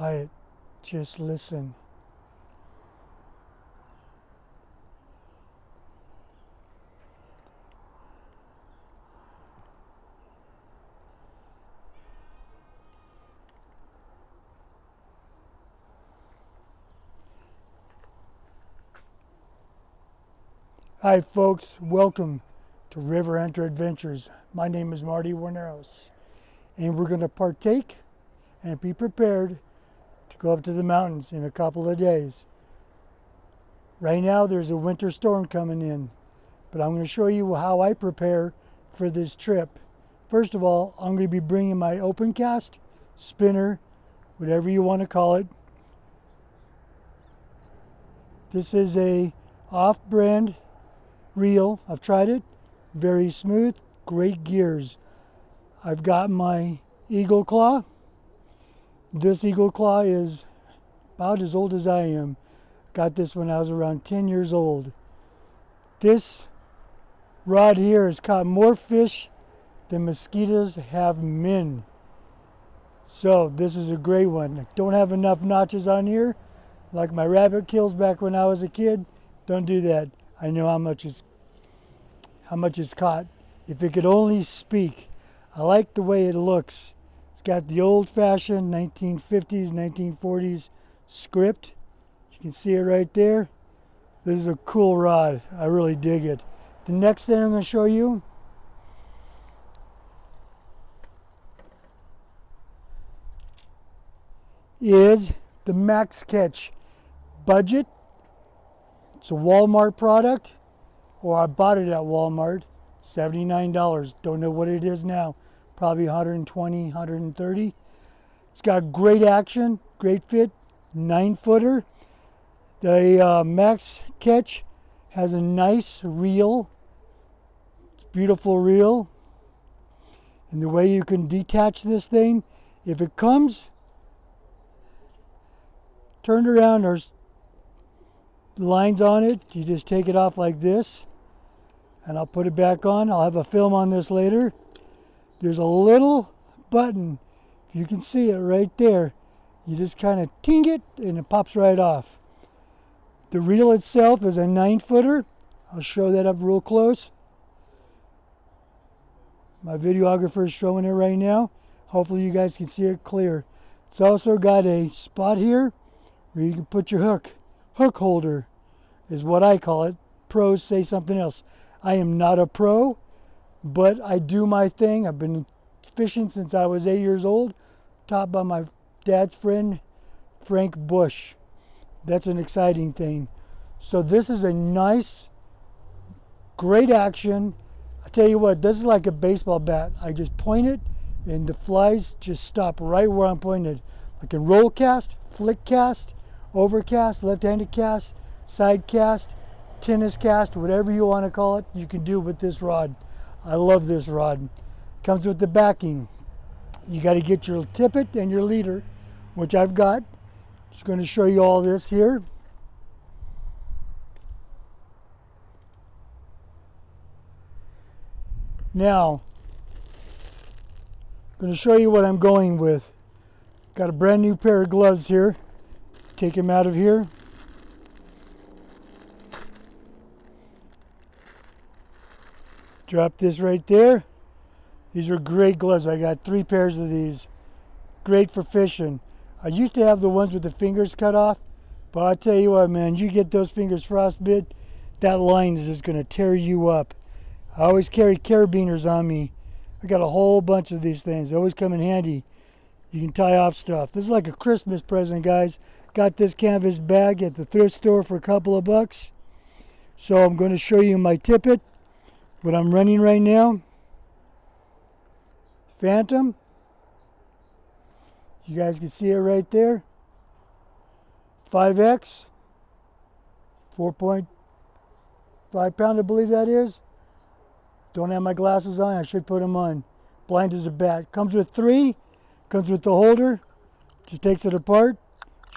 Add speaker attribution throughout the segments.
Speaker 1: quiet. Just listen. Hi folks, welcome to River Enter Adventures. My name is Marty Warneros, and we're going to partake and be prepared to go up to the mountains in a couple of days. Right now there's a winter storm coming in, but I'm going to show you how I prepare for this trip. First of all, I'm going to be bringing my open cast, spinner, whatever you want to call it. This is a off-brand reel. I've tried it, very smooth, great gears. I've got my Eagle Claw. This Eagle Claw is about as old as I am. Got this when I was around 10 years old. This rod here has caught more fish than mosquitoes have men. So this is a great one. I don't have enough notches on here like my rabbit kills back when I was a kid. Don't do that. I know how much is caught. If it could only speak. I like the way it looks. It's got the old-fashioned 1950s, 1940s script. You can see it right there. This is a cool rod. I really dig it. The next thing I'm going to show you is the Max Catch Budget. It's a Walmart product, or I bought it at Walmart, $79. Don't know what it is now, probably $120, $130. It's got great action, great fit, 9-footer. The Max Catch has a nice reel. It's a beautiful reel. And the way you can detach this thing, if it comes turned around, there's lines on it, you just take it off like this, and I'll put it back on. I'll have a film on this later. There's a little button, if you can see it right there. You just kind of ting it and it pops right off. The reel itself is a 9-footer. I'll show that up real close. My videographer is showing it right now. Hopefully you guys can see it clear. It's also got a spot here where you can put your hook. Hook holder is what I call it. Pros say something else. I am not a pro, but I do my thing. I've been fishing since I was 8 years old, taught by my dad's friend, Frank Bush. That's an exciting thing. So this is a nice, great action. I tell you what, this is like a baseball bat. I just point it and the flies just stop right where I'm pointed. I can roll cast, flick cast, overcast, left-handed cast, side cast, tennis cast, whatever you want to call it, you can do with this rod. I love this rod. Comes with the backing. You got to get your tippet and your leader, which I've got. Just going to show you all this here. Now, I'm going to show you what I'm going with. Got a brand new pair of gloves here. Take them out of here. Drop this right there. These are great gloves. I got 3 pairs of these. Great for fishing. I used to have the ones with the fingers cut off, but I tell you what, man, you get those fingers frostbit, that line is just going to tear you up. I always carry carabiners on me. I got a whole bunch of these things. They always come in handy. You can tie off stuff. This is like a Christmas present, guys. Got this canvas bag at the thrift store for a couple of bucks. So I'm going to show you my tippet, what I'm running right now. Phantom. You guys can see it right there. 5X. 4.5 pound, I believe that is. Don't have my glasses on. I should put them on. Blind as a bat. Comes with 3. Comes with the holder. Just takes it apart.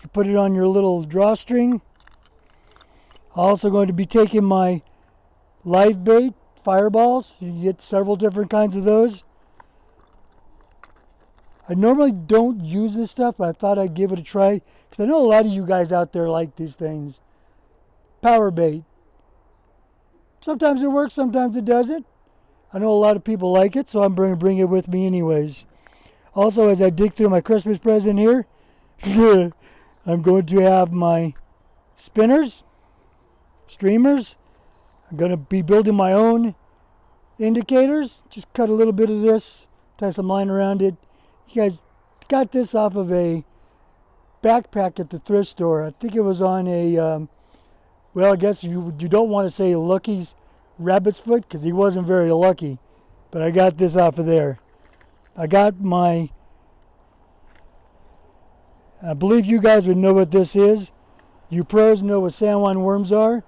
Speaker 1: You put it on your little drawstring. I'm also going to be taking my live bait fireballs. You can get several different kinds of those. I normally don't use this stuff, but I thought I'd give it a try because I know a lot of you guys out there like these things. Power bait. Sometimes it works, sometimes it doesn't. I know a lot of people like it, so I'm going to bring it with me anyways. Also, as I dig through my Christmas present here, I'm going to have my spinners, streamers. I'm going to be building my own indicators. Just cut a little bit of this, tie some line around it. You guys got this off of a backpack at the thrift store. I think it was on a, well, I guess you don't want to say Lucky's rabbit's foot because he wasn't very lucky. But I got this off of there. I got my, I believe you guys would know what this is. You pros know what San Juan worms are.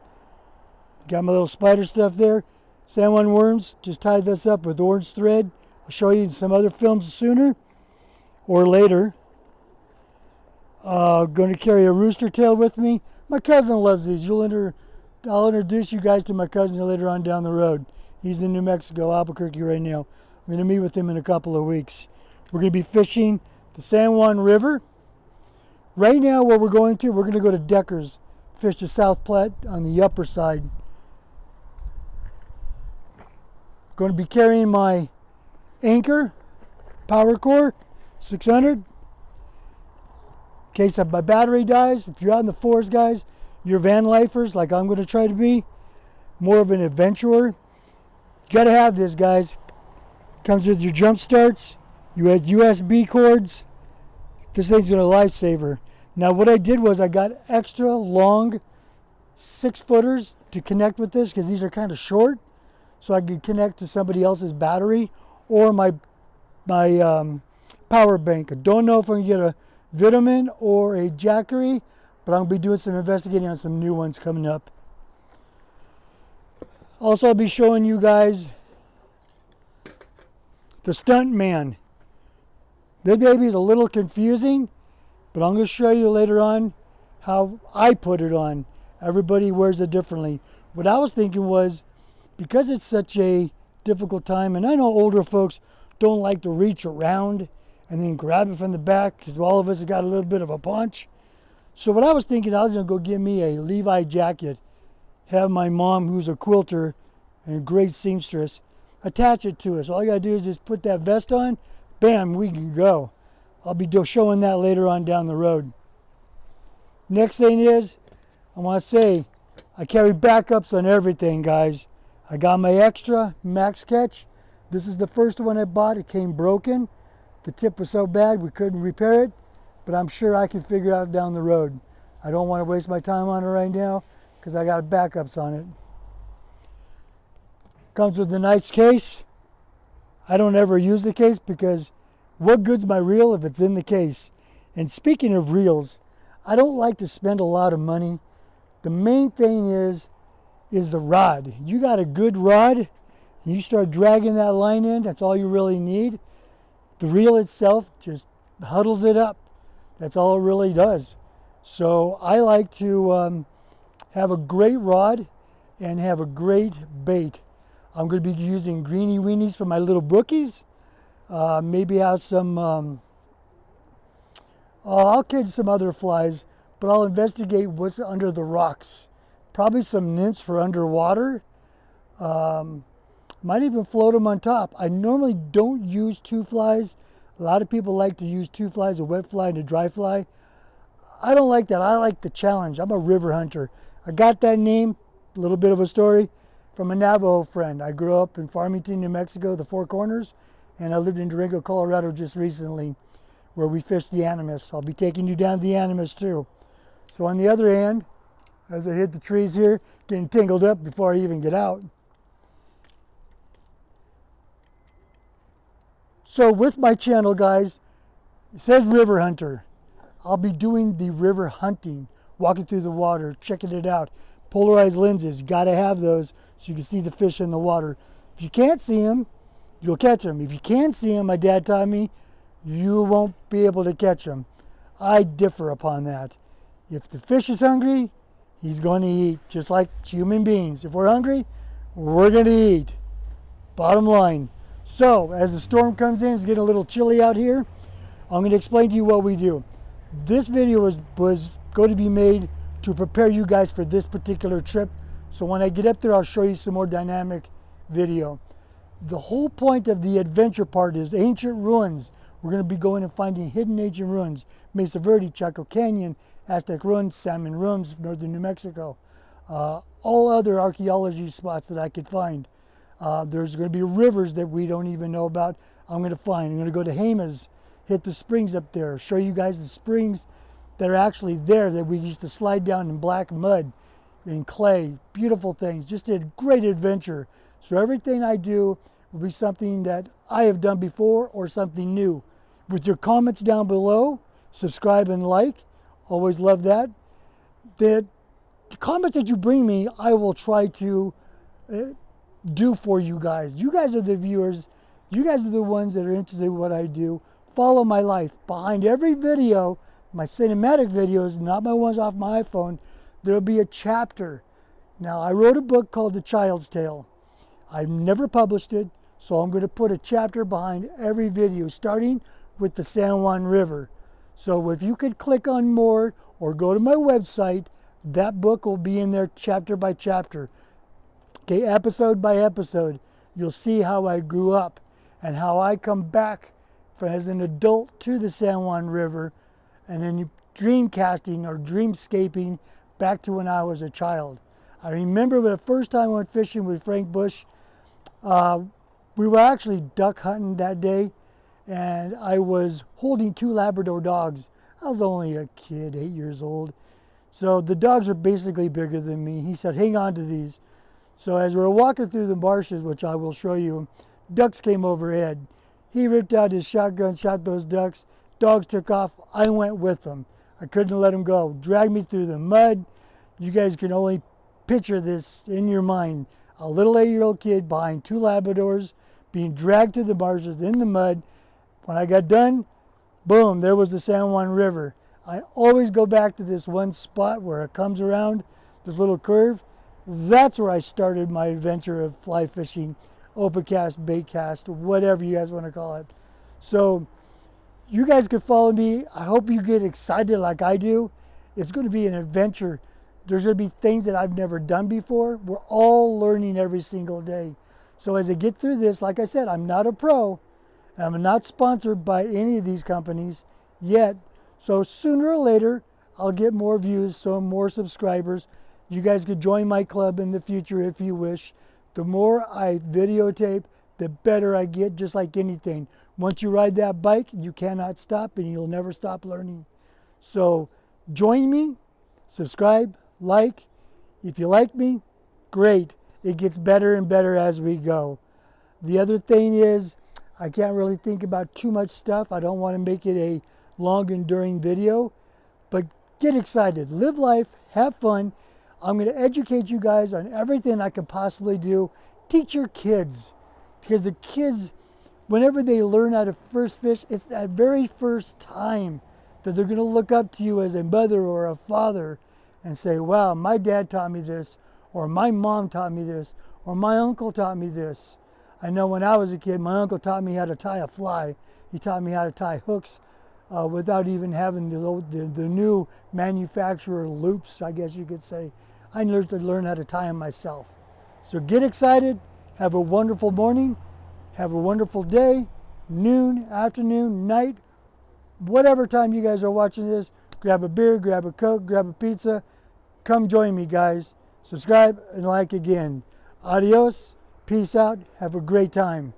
Speaker 1: Got my little spider stuff there. San Juan worms, just tied this up with orange thread. I'll show you some other films sooner or later. Going to carry a rooster tail with me. My cousin loves these. I'll introduce you guys to my cousin later on down the road. He's in New Mexico, Albuquerque right now. I'm going to meet with him in a couple of weeks. We're going to be fishing the San Juan River. Right now where we're going to go to Decker's, fish the South Platte on the upper side. Going to be carrying my anchor, power cord, 600. In case my battery dies. If you're out in the forest, guys, you're van lifers like I'm going to try to be. More of an adventurer. You got to have this, guys. Comes with your jump starts. You had USB cords. This thing's going to lifesaver. Now what I did was I got extra long 6-footers to connect with this because these are kind of short. So I could connect to somebody else's battery or my power bank. I don't know if I'm going to get a vitamin or a Jackery, but I'm going to be doing some investigating on some new ones coming up. Also, I'll be showing you guys the stunt man. This baby is a little confusing, but I'm going to show you later on how I put it on. Everybody wears it differently. What I was thinking was, because it's such a difficult time, and I know older folks don't like to reach around and then grab it from the back because all of us have got a little bit of a punch. So what I was thinking, I was going to go get me a Levi jacket, have my mom, who's a quilter and a great seamstress, attach it to it. So all I got to do is just put that vest on, bam, we can go. I'll be showing that later on down the road. Next thing is, I want to say, I carry backups on everything, guys. I got my extra max catch. This is the first one I bought. It came broken. The tip was so bad we couldn't repair it, but I'm sure I can figure it out down the road. I don't want to waste my time on it right now because I got backups on it. Comes with a nice case. I don't ever use the case because what good's my reel if it's in the case? And speaking of reels, I don't like to spend a lot of money. The main thing is the rod. You got a good rod, you start dragging that line in, that's all you really need. The reel itself just huddles it up. That's all it really does. So I like to have a great rod and have a great bait. I'm going to be using greeny weenies for my little brookies. Maybe have some, I'll catch some other flies, but I'll investigate what's under the rocks. Probably some nymphs for underwater. Might even float them on top. I normally don't use 2 flies. A lot of people like to use 2 flies, a wet fly and a dry fly. I don't like that. I like the challenge. I'm a river hunter. I got that name, a little bit of a story, from a Navajo friend. I grew up in Farmington, New Mexico, the Four Corners, and I lived in Durango, Colorado just recently, where we fished the Animus. I'll be taking you down to the Animus too. So on the other hand, as I hit the trees here, getting tangled up before I even get out. So with my channel, guys, it says River Hunter. I'll be doing the river hunting, walking through the water, checking it out. Polarized lenses, you gotta have those so you can see the fish in the water. If you can't see them, you'll catch them. If you can see them, my dad taught me, you won't be able to catch them. I differ upon that. If the fish is hungry, he's going to eat, just like human beings. If we're hungry, we're going to eat. Bottom line. So, as the storm comes in, it's getting a little chilly out here. I'm going to explain to you what we do. This video was going to be made to prepare you guys for this particular trip. So when I get up there, I'll show you some more dynamic video. The whole point of the adventure part is ancient ruins. We're going to be going and finding hidden ancient ruins. Mesa Verde, Chaco Canyon, Aztec ruins, Salmon ruins, northern New Mexico. All other archaeology spots that I could find. There's going to be rivers that we don't even know about. I'm going to find. I'm going to go to Jemez, hit the springs up there, show you guys the springs that are actually there that we used to slide down in black mud, in clay. Beautiful things. Just a great adventure. So everything I do will be something that I have done before or something new. With your comments down below, subscribe and like. Always love that. The comments that you bring me, I will try to do for you guys. You guys are the viewers. You guys are the ones that are interested in what I do. Follow my life. Behind every video, my cinematic videos, not my ones off my iPhone, there'll be a chapter. Now, I wrote a book called The Child's Tale. I've never published it, so I'm going to put a chapter behind every video, starting with the San Juan River. So if you could click on more or go to my website, that book will be in there chapter by chapter. Okay, episode by episode, you'll see how I grew up and how I come back as an adult to the San Juan River, and then dream casting or dreamscaping back to when I was a child. I remember the first time I went fishing with Frank Bush. We were actually duck hunting that day, and I was holding 2 Labrador dogs. I was only a kid, 8 years old. So the dogs are basically bigger than me. He said, hang on to these. So as we were walking through the marshes, which I will show you, ducks came overhead. He ripped out his shotgun, shot those ducks. Dogs took off. I went with them. I couldn't let them go. Dragged me through the mud. You guys can only picture this in your mind. A little 8-year-old kid behind 2 Labradors being dragged through the marshes in the mud. When I got done, boom, there was the San Juan River. I always go back to this one spot where it comes around, this little curve. That's where I started my adventure of fly fishing, open cast, bait cast, whatever you guys want to call it. So you guys can follow me. I hope you get excited like I do. It's going to be an adventure. There's going to be things that I've never done before. We're all learning every single day. So as I get through this, like I said, I'm not a pro. I'm not sponsored by any of these companies yet. So sooner or later, I'll get more views, so more subscribers. You guys could join my club in the future if you wish. The more I videotape, the better I get, just like anything. Once you ride that bike, you cannot stop and you'll never stop learning. So join me, subscribe, like. If you like me, great. It gets better and better as we go. The other thing is, I can't really think about too much stuff. I don't want to make it a long enduring video, but get excited, live life, have fun. I'm going to educate you guys on everything I can possibly do. Teach your kids, because the kids, whenever they learn how to first fish, it's that very first time that they're going to look up to you as a mother or a father and say, wow, my dad taught me this, or my mom taught me this, or my uncle taught me this. I know when I was a kid, my uncle taught me how to tie a fly. He taught me how to tie hooks without even having the new manufacturer loops, I guess you could say. I learned to learn how to tie them myself. So get excited. Have a wonderful morning. Have a wonderful day, noon, afternoon, night, whatever time you guys are watching this. Grab a beer, grab a Coke, grab a pizza. Come join me, guys. Subscribe and like again. Adios. Peace out. Have a great time.